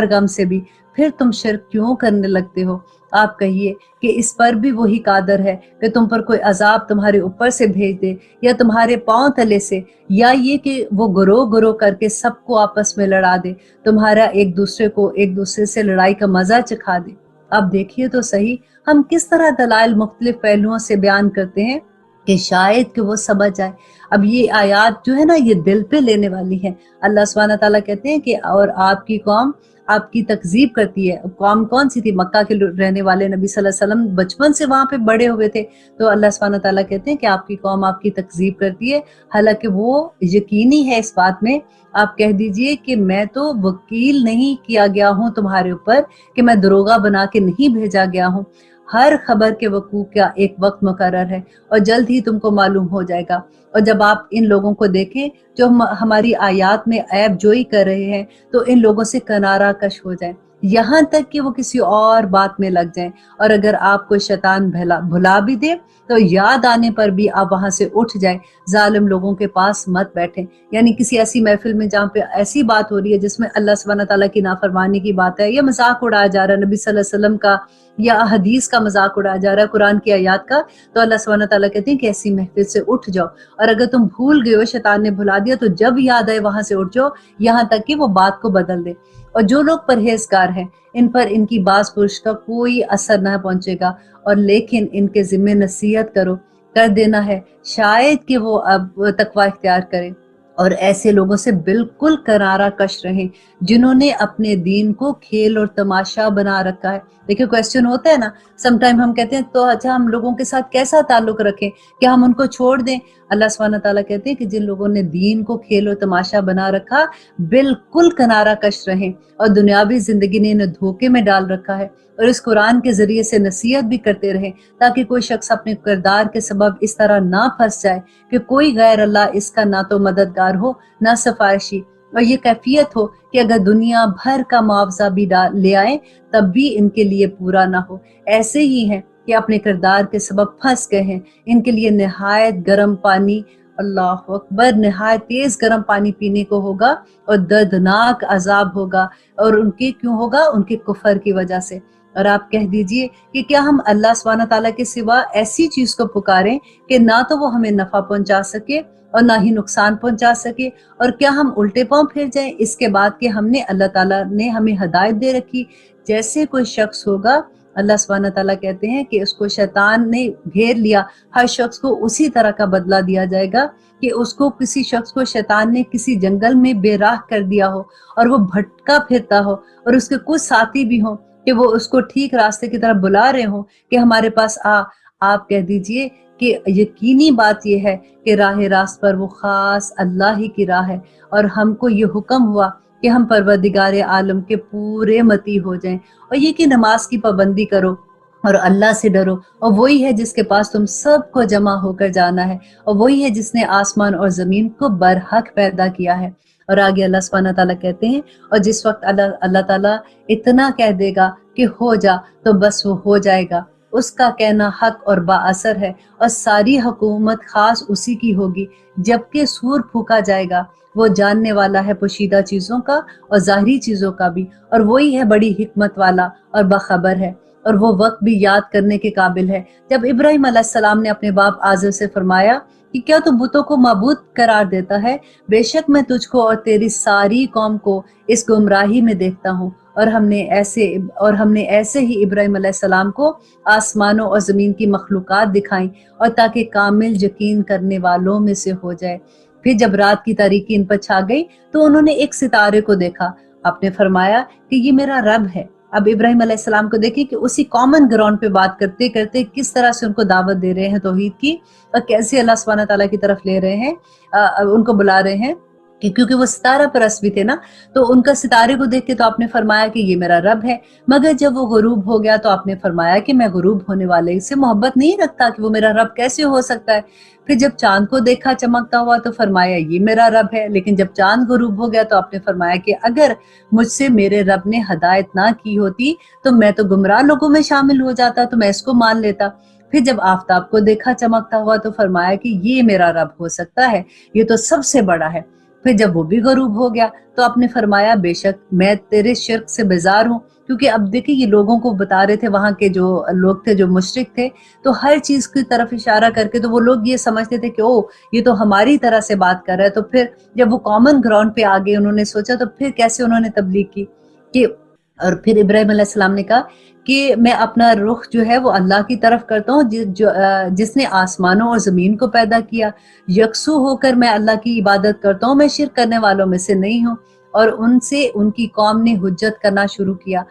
غم سے بھی، پھر تم شرک کیوں کرنے لگتے ہو؟ آپ کہیے کہ اس پر بھی وہی قادر ہے کہ تم پر کوئی عذاب تمہارے اوپر سے بھیج دے یا تمہارے پاؤں تلے سے، یا یہ کہ وہ گروہ گروہ کر کے سب کو آپس میں لڑا دے، تمہارا ایک دوسرے سے لڑائی کا مزہ چکھا دے۔ اب دیکھیے تو صحیح ہم کس طرح دلائل مختلف پہلوؤں سے بیان کرتے ہیں کہ شاید کہ وہ سمجھ جائے۔ اب یہ آیات جو ہے نا یہ دل پہ لینے والی ہے۔ اللہ سبحانہ تعالیٰ کہتے ہیں کہ اور آپ کی قوم آپ کی تکذیب کرتی ہے۔ قوم کون سی تھی؟ مکہ کے رہنے والے نبی صلی اللہ علیہ وسلم بچپن سے وہاں پہ بڑے ہوئے تھے، تو اللہ سبحانہ تعالیٰ کہتے ہیں کہ آپ کی قوم آپ کی تکذیب کرتی ہے، حالانکہ وہ یقینی ہے اس بات میں۔ آپ کہہ دیجئے کہ میں تو وکیل نہیں کیا گیا ہوں تمہارے اوپر، کہ میں دروغہ بنا کے نہیں بھیجا گیا ہوں۔ ہر خبر کے وقوع کا ایک وقت مقرر ہے اور جلد ہی تم کو معلوم ہو جائے گا۔ اور جب آپ ان لوگوں کو دیکھیں جو ہماری آیات میں عیب جوئی کر رہے ہیں تو ان لوگوں سے کنارہ کش ہو جائیں، یہاں تک کہ وہ کسی اور بات میں لگ جائیں، اور اگر آپ کو شیطان بھلا بھی دے تو یاد آنے پر بھی آپ وہاں سے اٹھ جائیں، ظالم لوگوں کے پاس مت بیٹھیں۔ یعنی کسی ایسی محفل میں جہاں پہ ایسی بات ہو رہی ہے جس میں اللہ سبحانہ تعالیٰ کی نافرمانی کی بات ہے، یا مذاق اڑایا جا رہا ہے نبی صلی اللہ علیہ وسلم کا، یا حدیث کا مذاق اڑایا جا رہا ہے، قرآن کی آیات کا، تو اللہ سبحانہ تعالیٰ کہتے ہیں کہ ایسی محفل سے اٹھ جاؤ، اور اگر تم بھول گئے ہو، شیطان نے بھلا دیا، تو جب یاد آئے وہاں سے اٹھ جاؤ، یہاں تک کہ وہ بات کو بدل دے۔ اور جو لوگ پرہیزگار ہیں ان پر ان کی باز پرش کا کوئی اثر نہ پہنچے گا، اور لیکن ان کے ذمہ نصیحت کر دینا ہے، شاید کہ وہ اب تقوی اختیار کریں، اور ایسے لوگوں سے بالکل کنارہ کش رہیں جنہوں نے اپنے دین کو کھیل اور تماشا بنا رکھا ہے۔ دیکھیں کویسچن ہوتا ہے نا، سم ٹائم ہم کہتے ہیں تو اچھا ہم لوگوں کے ساتھ کیسا تعلق رکھیں، کیا ہم ان کو چھوڑ دیں؟ اللہ سبحانہ تعالیٰ کہتے ہیں کہ جن لوگوں نے دین کو کھیل اور تماشا بنا رکھا بالکل کنارہ کش رہیں، اور دنیاوی زندگی نے انہیں دھوکے میں ڈال رکھا ہے، اور اس قرآن کے ذریعے سے نصیحت بھی کرتے رہیں تاکہ کوئی شخص اپنے کردار کے سبب اس طرح نہ پھنس جائے کہ کوئی غیر اللہ اس کا نہ تو مددگار ہو نہ سفارشی، اور یہ کیفیت ہو کہ اگر دنیا بھر کا معاوضہ بھی لے آئیں تب بھی ان کے لیے پورا نہ ہو۔ ایسے ہی ہیں کہ اپنے کردار کے سبب پھنس گئے ہیں، ان کے لیے نہایت گرم پانی، اللہ اکبر، نہایت تیز گرم پانی پینے کو ہوگا اور دردناک عذاب ہوگا، اور ان کے کیوں ہوگا؟ ان کے کفر کی وجہ سے۔ اور آپ کہہ دیجئے کہ کیا ہم اللہ سبحانہ تعالیٰ کے سوا ایسی چیز کو پکاریں کہ نہ تو وہ ہمیں نفع پہنچا سکے اور نہ ہی نقصان پہنچا سکے، اور کیا ہم الٹے پاؤں پھر جائیں اس کے بعد کہ ہم نے اللہ تعالیٰ نے ہمیں ہدایت دے رکھی؟ جیسے کوئی شخص ہوگا، اللہ سبحانہ تعالیٰ کہتے ہیں کہ اس کو شیطان نے گھیر لیا، ہر شخص کو اسی طرح کا بدلہ دیا جائے گا کہ اس کو کسی شخص کو شیطان نے کسی جنگل میں بے راہ کر دیا ہو اور وہ بھٹکا پھرتا ہو، اور اس کے کچھ ساتھی بھی ہوں کہ وہ اس کو ٹھیک راستے کی طرف بلا رہے ہوں کہ ہمارے پاس آ۔ آپ کہہ دیجئے کہ یقینی بات یہ ہے کہ راہ راست پر وہ خاص اللہ ہی کی راہ ہے، اور ہم کو یہ حکم ہوا کہ ہم پروردگار عالم کے پورے متی ہو جائیں، اور یہ کہ نماز کی پابندی کرو، اور اللہ سے ڈرو، اور وہی ہے جس کے پاس تم سب کو جمع ہو کر جانا ہے، اور وہی ہے جس نے آسمان اور زمین کو برحق پیدا کیا ہے۔ اور آگے اللہ سبحانہ تعالیٰ کہتے ہیں، اور جس وقت اللہ تعالیٰ اتنا کہہ دے گا کہ ہو جا، تو بس وہ ہو جائے گا۔ اس کا کہنا حق اور با اثر ہے، اور ساری حکومت خاص اسی کی ہوگی۔ جبکہ سور پھونکا جائے گا، وہ جاننے والا ہے پوشیدہ چیزوں کا اور ظاہری چیزوں کا بھی، اور وہی ہے بڑی حکمت والا اور باخبر ہے، اور وہ وقت بھی یاد کرنے کے قابل ہے جب ابراہیم علیہ السلام نے اپنے باپ آزر سے فرمایا کہ کیا تو بتوں کو معبود قرار دیتا ہے؟ بے شک میں تجھ کو اور تیری ساری قوم کو اس گمراہی میں دیکھتا ہوں۔ اور ہم نے ایسے ہی ابراہیم علیہ السلام کو آسمانوں اور زمین کی مخلوقات دکھائیں، اور تاکہ کامل یقین کرنے والوں میں سے ہو جائے۔ پھر جب رات کی تاریکی ان پر چھا گئی تو انہوں نے ایک ستارے کو دیکھا۔ آپ نے فرمایا کہ یہ میرا رب ہے۔ اب ابراہیم علیہ السلام کو دیکھیں کہ اسی کامن گراؤنڈ پہ بات کرتے کرتے کس طرح سے ان کو دعوت دے رہے ہیں توحید کی، اور کیسے اللہ سبحانہ تعالیٰ کی طرف لے رہے ہیں، ان کو بلا رہے ہیں، کیونکہ وہ ستارہ پرست بھی تھے نا، تو ان کا ستارے کو دیکھ کے تو آپ نے فرمایا کہ یہ میرا رب ہے۔ مگر جب وہ غروب ہو گیا تو آپ نے فرمایا کہ میں غروب ہونے والے سے محبت نہیں رکھتا، کہ وہ میرا رب کیسے ہو سکتا ہے۔ پھر جب چاند کو دیکھا چمکتا ہوا تو فرمایا یہ میرا رب ہے۔ لیکن جب چاند غروب ہو گیا تو آپ نے فرمایا کہ اگر مجھ سے میرے رب نے ہدایت نہ کی ہوتی تو میں تو گمراہ لوگوں میں شامل ہو جاتا، تو میں اس کو مان لیتا۔ پھر جب آفتاب کو دیکھا چمکتا ہوا تو فرمایا کہ یہ میرا رب ہو سکتا ہے، یہ تو سب سے بڑا ہے۔ پھر جب وہ بھی غروب ہو گیا تو آپ نے فرمایا بے شک میں تیرے شرک سے بیزار ہوں، کیونکہ اب دیکھیں یہ لوگوں کو بتا رہے تھے، وہاں کے جو لوگ تھے جو مشرک تھے، تو ہر چیز کی طرف اشارہ کر کے تو وہ لوگ یہ سمجھتے تھے کہ او یہ تو ہماری طرح سے بات کر رہا ہے۔ تو پھر جب وہ کامن گراؤنڈ پہ آگے انہوں نے سوچا تو پھر کیسے انہوں نے تبلیغ کی کہ، اور پھر ابراہیم علیہ السلام نے کہا کہ میں اپنا رخ جو ہے وہ اللہ کی طرف کرتا ہوں جس نے آسمانوں اور زمین کو پیدا کیا، یکسو ہو کر میں اللہ کی عبادت کرتا ہوں، میں شرک کرنے والوں میں سے نہیں ہوں۔ اور ان سے ان کی قوم نے حجت کرنا شروع کیا۔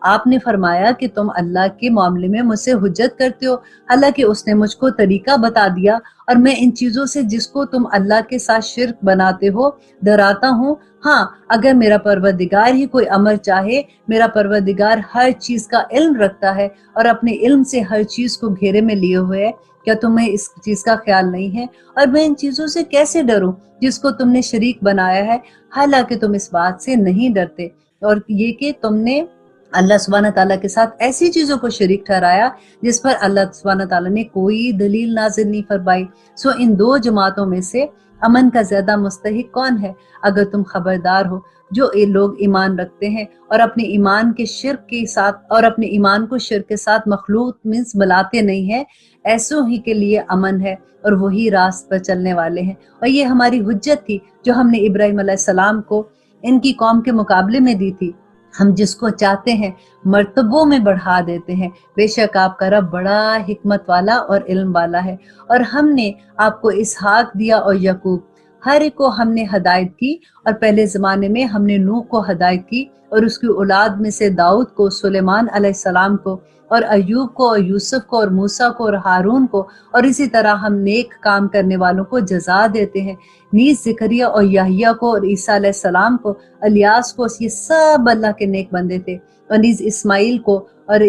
آپ نے فرمایا کہ تم اللہ کے معاملے میں مجھ سے حجت کرتے ہو، حالانکہ اس نے مجھ کو طریقہ بتا دیا، اور میں ان چیزوں سے جس کو تم اللہ کے ساتھ شرک بناتے ہو ڈراتا ہوں۔ ہاں اگر میرا پروردگار ہی کوئی امر چاہے، میرا پروردگار ہر چیز کا علم رکھتا ہے اور اپنے علم سے ہر چیز کو گھیرے میں لیے ہوئے ہے، کیا تمہیں اس چیز کا خیال نہیں ہے؟ اور میں ان چیزوں سے کیسے ڈروں جس کو تم نے شریک بنایا ہے، حالانکہ تم اس بات سے نہیں ڈرتے، اور یہ کہ تم نے اللہ سبحانہ تعالیٰ کے ساتھ ایسی چیزوں کو شریک ٹھہرایا جس پر اللہ سبحانہ تعالیٰ نے کوئی دلیل نازل نہیں فرمائی۔ سو ان دو جماعتوں میں سے امن کا زیادہ مستحق کون ہے؟ اگر تم خبردار ہو، جو یہ لوگ ایمان رکھتے ہیں اور اپنے ایمان کے شرک کے ساتھ اور اپنے ایمان کو شرک کے ساتھ مخلوط منس ملاتے نہیں ہیں، ایسوں ہی کے لیے امن ہے اور وہی راست پر چلنے والے ہیں۔ اور یہ ہماری حجت تھی جو ہم نے ابراہیم علیہ السلام کو ان کی قوم کے مقابلے میں دی تھی۔ ہم جس کو چاہتے ہیں مرتبوں میں بڑھا دیتے ہیں، بے شک آپ کا رب بڑا حکمت والا اور علم والا ہے۔ اور ہم نے آپ کو اسحاق دیا اور یعقوب، ہر ایک کو ہم نے ہدایت کی، اور پہلے زمانے میں ہم نے نوح کو ہدایت کی، اور اس کی اولاد میں سے داؤد کو، سلیمان علیہ السلام کو، اور ایوب کو، اور یوسف کو، اور موسیٰ کو، اور ہارون کو، اور اسی طرح ہم نیک کام کرنے والوں کو جزا دیتے ہیں۔ نیز زکریا اور یحییٰ کو، اور عیسیٰ علیہ السلام کو، الیاس کو، یہ سب اللہ کے نیک بندے تھے، اور نیز اسماعیل کو، اور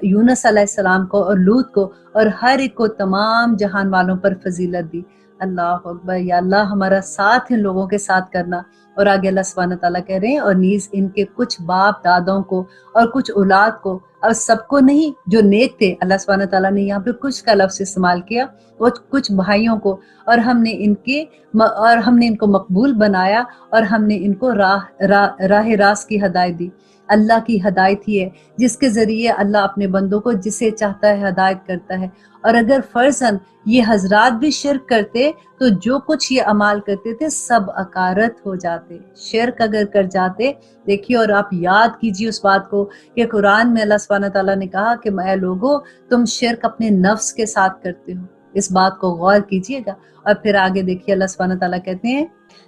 یونس علیہ السلام کو، اور لوط کو، اور ہر ایک کو تمام جہان والوں پر فضیلت دی۔ اللہ اکبر، یا اللہ ہمارا ساتھ ان لوگوں کے ساتھ کرنا۔ اور آگے اللہ سبحانہ تعالیٰ کہہ رہے ہیں، اور نیز ان کے کچھ باپ دادوں کو اور کچھ اولاد کو، اور سب کو نہیں، جو نیک تھے، اللہ سبحانہ تعالیٰ نے یہاں پہ کچھ کا لفظ استعمال کیا، اور کچھ بھائیوں کو، اور ہم نے ان کو مقبول بنایا، اور ہم نے ان کو راہ راست کی ہدایت دی۔ اللہ کی ہدایت ہی ہے جس کے ذریعے اللہ اپنے بندوں کو جسے چاہتا ہے ہدایت کرتا ہے۔ اور اگر فرضاً یہ حضرات بھی شرک کرتے تو جو کچھ یہ اعمال کرتے تھے سب اکارت ہو جاتے، شرک اگر کر جاتے۔ دیکھیے، اور آپ یاد کیجیے اس بات کو کہ قرآن میں اللہ سبحانہ تعالیٰ نے کہا کہ اے لوگو تم شرک اپنے نفس کے ساتھ کرتے ہو، اس بات کو غور کیجیے گا۔ اور پھر آگے دیکھیے اللہ سبحانہ تعالیٰ کہتے ہیں،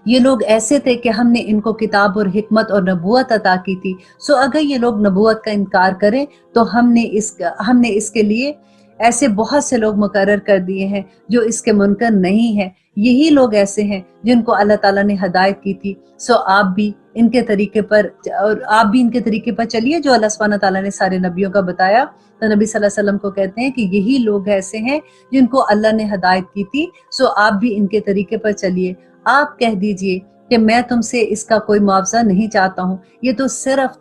یہ لوگ ایسے تھے کہ ہم نے ان کو کتاب اور حکمت اور نبوت عطا کی تھی، سو اگر یہ لوگ نبوت کا انکار کریں تو ہم نے اس کے لیے ایسے بہت سے لوگ مقرر کر دیے ہیں جو اس کے منکر نہیں ہیں. یہی لوگ ایسے ہیں جن کو اللہ تعالیٰ نے ہدایت کی تھی. سو آپ بھی ان کے طریقے پر، اور آپ بھی ان کے طریقے پر چلیے جو اللہ سبحانہ تعالیٰ نے سارے نبیوں کا بتایا. تو نبی صلی اللہ علیہ وسلم کو کہتے ہیں کہ یہی لوگ ایسے ہیں جن کو اللہ نے ہدایت کی تھی. سو آپ بھی ان کے طریقے پر چلیے. آپ کہہ دیجئے کہ میں تم سے اس کا کوئی معاوضہ نہیں چاہتا ہوں، یہ تو صرف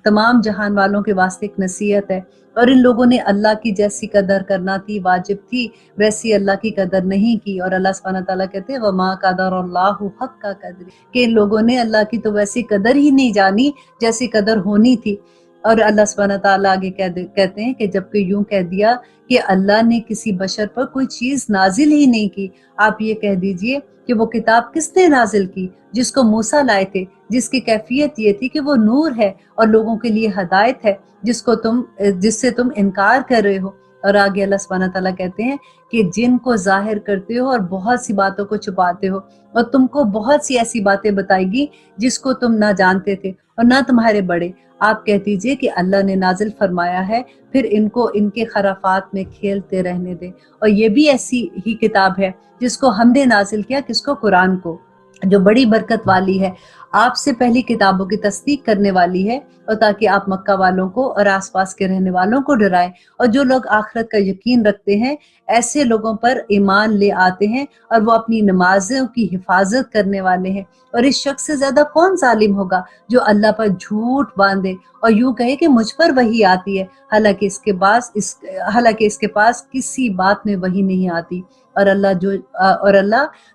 تمام جہان والوں کے واسطے ایک نصیحت ہے. اور ان لوگوں نے اللہ کی جیسی قدر کرنا تھی واجب تھی ویسی اللہ کی قدر نہیں کی. اور اللہ سبحانہ تعالیٰ کہتے ہیں وَمَا قَدَرَ اللَّهُ حَقَّ قَدْرِهِ، کہ ان لوگوں نے اللہ کی تو ویسی قدر ہی نہیں جانی جیسی قدر ہونی تھی. اور اللہ سبحانہ تعالیٰ آگے کہتے ہیں کہ جب کہ یوں کہہ دیا کہ اللہ نے کسی بشر پر کوئی چیز نازل ہی نہیں کی، آپ یہ کہہ دیجئے کہ وہ کتاب کس نے نازل کی جس کو موسیٰ لائے تھے، جس کی کیفیت یہ تھی کہ وہ نور ہے اور لوگوں کے لیے ہدایت ہے، جس سے تم انکار کر رہے ہو. اور آگے اللہ سبحانہ تعالیٰ کہتے ہیں کہ جن کو ظاہر کرتے ہو اور بہت سی باتوں کو چھپاتے ہو، اور تم کو بہت سی ایسی باتیں بتائی گی جس کو تم نہ جانتے تھے اور نہ تمہارے بڑے. آپ کہہ دیجئے کہ اللہ نے نازل فرمایا ہے، پھر ان کو ان کے خرافات میں کھیلتے رہنے دیں. اور یہ بھی ایسی ہی کتاب ہے جس کو ہم نے نازل کیا، کس کو؟ قرآن کو، جو بڑی برکت والی ہے، آپ سے پہلی کتابوں کی تصدیق کرنے والی ہے، اور تاکہ آپ مکہ والوں کو اور آس پاس کے رہنے والوں کو ڈرائیں. اور جو لوگ آخرت کا یقین رکھتے ہیں ایسے لوگوں پر ایمان لے آتے ہیں، اور وہ اپنی نمازوں کی حفاظت کرنے والے ہیں. اور اس شخص سے زیادہ کون ظالم ہوگا جو اللہ پر جھوٹ باندھے اور یوں کہے کہ مجھ پر وحی آتی ہے، حالانکہ اس کے پاس کسی بات میں وحی نہیں آتی. اور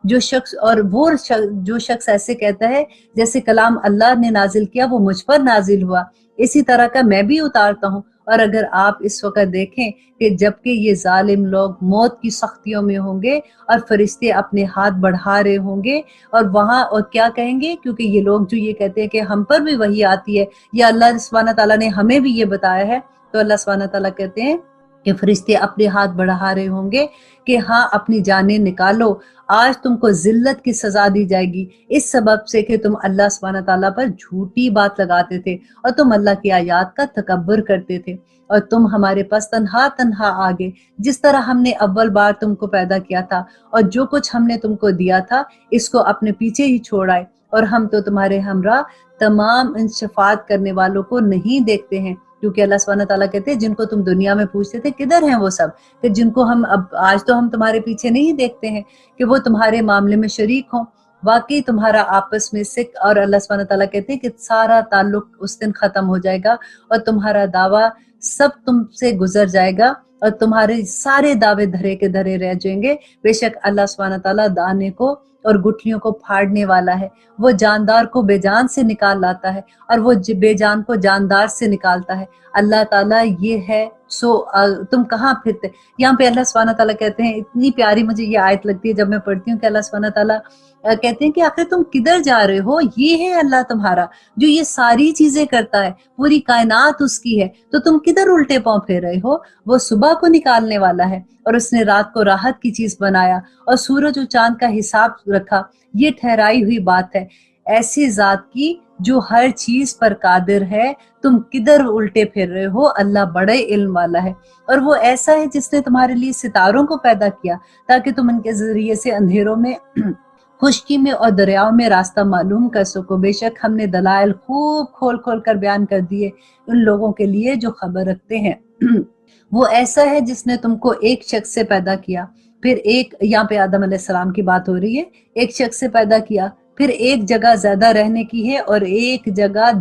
جو شخص ایسے کہتا ہے جیسے کلام اللہ نے نازل کیا وہ مجھ پر نازل ہوا، اسی طرح کا میں بھی اتارتا ہوں. اور اگر آپ اس وقت دیکھیں کہ جبکہ یہ ظالم لوگ موت کی سختیوں میں ہوں گے اور فرشتے اپنے ہاتھ بڑھا رہے ہوں گے، اور کیا کہیں گے، کیونکہ یہ لوگ جو یہ کہتے ہیں کہ ہم پر بھی وحی آتی ہے یا اللہ سبحانہ تعالیٰ نے ہمیں بھی یہ بتایا ہے، تو اللہ سبحانہ تعالیٰ کہتے ہیں کہ فرشتے اپنے ہاتھ بڑھا رہے ہوں گے کہ ہاں اپنی جانیں نکالو، آج تم کو ذلت کی سزا دی جائے گی اس سبب سے کہ تم اللہ سبحانہ تعالیٰ پر جھوٹی بات لگاتے تھے اور تم اللہ کی آیات کا تکبر کرتے تھے، اور تم ہمارے پاس تنہا آگے جس طرح ہم نے اول بار تم کو پیدا کیا تھا، اور جو کچھ ہم نے تم کو دیا تھا اس کو اپنے پیچھے ہی چھوڑ آئے، اور ہم تو تمہارے ہمراہ تمام ان شفاعت کرنے والوں کو نہیں دیکھتے ہیں. کیونکہ اللہ سبحانہ تعالیٰ کہتے ہیں جن کو تم دنیا میں پوچھتے تھے کدھر ہیں وہ سب، کہ جن کو ہم آج تو ہم تمہارے پیچھے نہیں دیکھتے ہیں کہ وہ تمہارے معاملے میں شریک ہوں. واقعی تمہارا آپس میں سکھ، اور اللہ سبحانہ تعالیٰ کہتے ہیں کہ سارا تعلق اس دن ختم ہو جائے گا اور تمہارا دعویٰ سب تم سے گزر جائے گا اور تمہارے سارے دعوے دھرے کے دھرے رہ جائیں گے. بے شک اللہ سبحانہ تعالیٰ دانے کو اور گٹھلیوں کو پھاڑنے والا ہے، وہ جاندار کو بے جان سے نکال لاتا ہے اور وہ بے جان کو جاندار سے نکالتا ہے. اللہ تعالیٰ یہ ہے، سو تم کہاں پھرتے. یہاں پہ اللہ سبحانہ تعالیٰ کہتے ہیں، اتنی پیاری مجھے یہ آیت لگتی ہے جب میں پڑھتی ہوں کہ اللہ سبحانہ تعالیٰ کہتے ہیں کہ آخر تم کدھر جا رہے ہو، یہ ہے اللہ تمہارا جو یہ ساری چیزیں کرتا ہے، پوری کائنات اس کی ہے، تو تم کدھر الٹے پاؤں پھر رہے ہو. وہ صبح کو نکالنے والا ہے اور اس نے رات کو راحت کی چیز بنایا اور سورج و چاند کا حساب رکھا، یہ ٹھہرائی ہوئی بات ہے ایسی ذات کی جو ہر چیز پر قادر ہے. تم کدھر الٹے پھر رہے ہو، اللہ بڑے علم والا ہے. اور وہ ایسا ہے جس نے تمہارے لیے ستاروں کو پیدا کیا تاکہ تم ان کے ذریعے سے اندھیروں میں خشکی میں اور دریاؤں میں راستہ معلوم کر سکو. بے شک ہم نے دلائل خوب کھول کر بیان کر دیے ان لوگوں کے لیے جو خبر رکھتے ہیں. وہ ایسا ہے جس نے تم کو ایک شخص سے پیدا کیا، پھر یہاں پہ آدم علیہ السلام کی بات ہو رہی ہے، ایک شخص سے پیدا کیا، پھر ایک جگہ زیادہ رہنے کی ہے اور ایک جگہ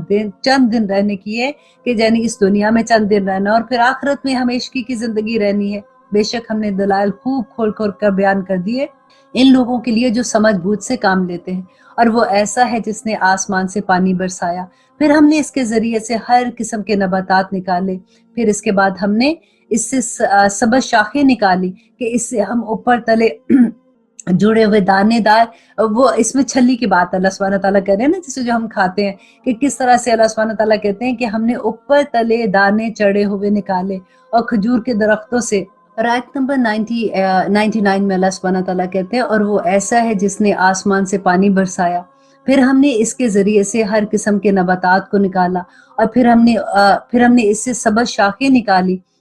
چند دن رہنے کی ہے، کہ یعنی اس دنیا میں چند دن رہنا اور پھر آخرت میں ہمیشگی کی زندگی رہنی ہے. بے شک ہم نے دلائل خوب کھول کر بیان کر دیے ان لوگوں کے لیے جو سمجھ بوجھ سے کام لیتے ہیں. اور وہ ایسا ہے جس نے آسمان سے پانی برسایا، پھر ہم نے اس کے ذریعے سے ہر قسم کے نباتات نکالے، پھر اس کے بعد ہم نے اس سے سبز شاخیں نکالی کہ اس سے ہم اوپر تلے جڑے ہوئے دانے دار، وہ اس میں چھلی کی بات اللہ سبحانہ تعالیٰ کہہ رہے ہیں نا، جسے جو ہم کھاتے ہیں، کہ کس طرح سے اللہ سبحانہ تعالیٰ کہتے ہیں کہ ہم نے اوپر تلے دانے چڑھے ہوئے نکالے اور کھجور کے درختوں سے. اور آیت نمبر 99 میں اللہ سبحانہ تعالیٰ کہتے ہیں اور وہ ایسا ہے جس نے آسمان سے پانی برسایا، پھر ہم نے اس کے ذریعے سے ہر قسم کے نباتات کو نکالا، اور پھر ہم نے اس سے سبز شاخیں نکالی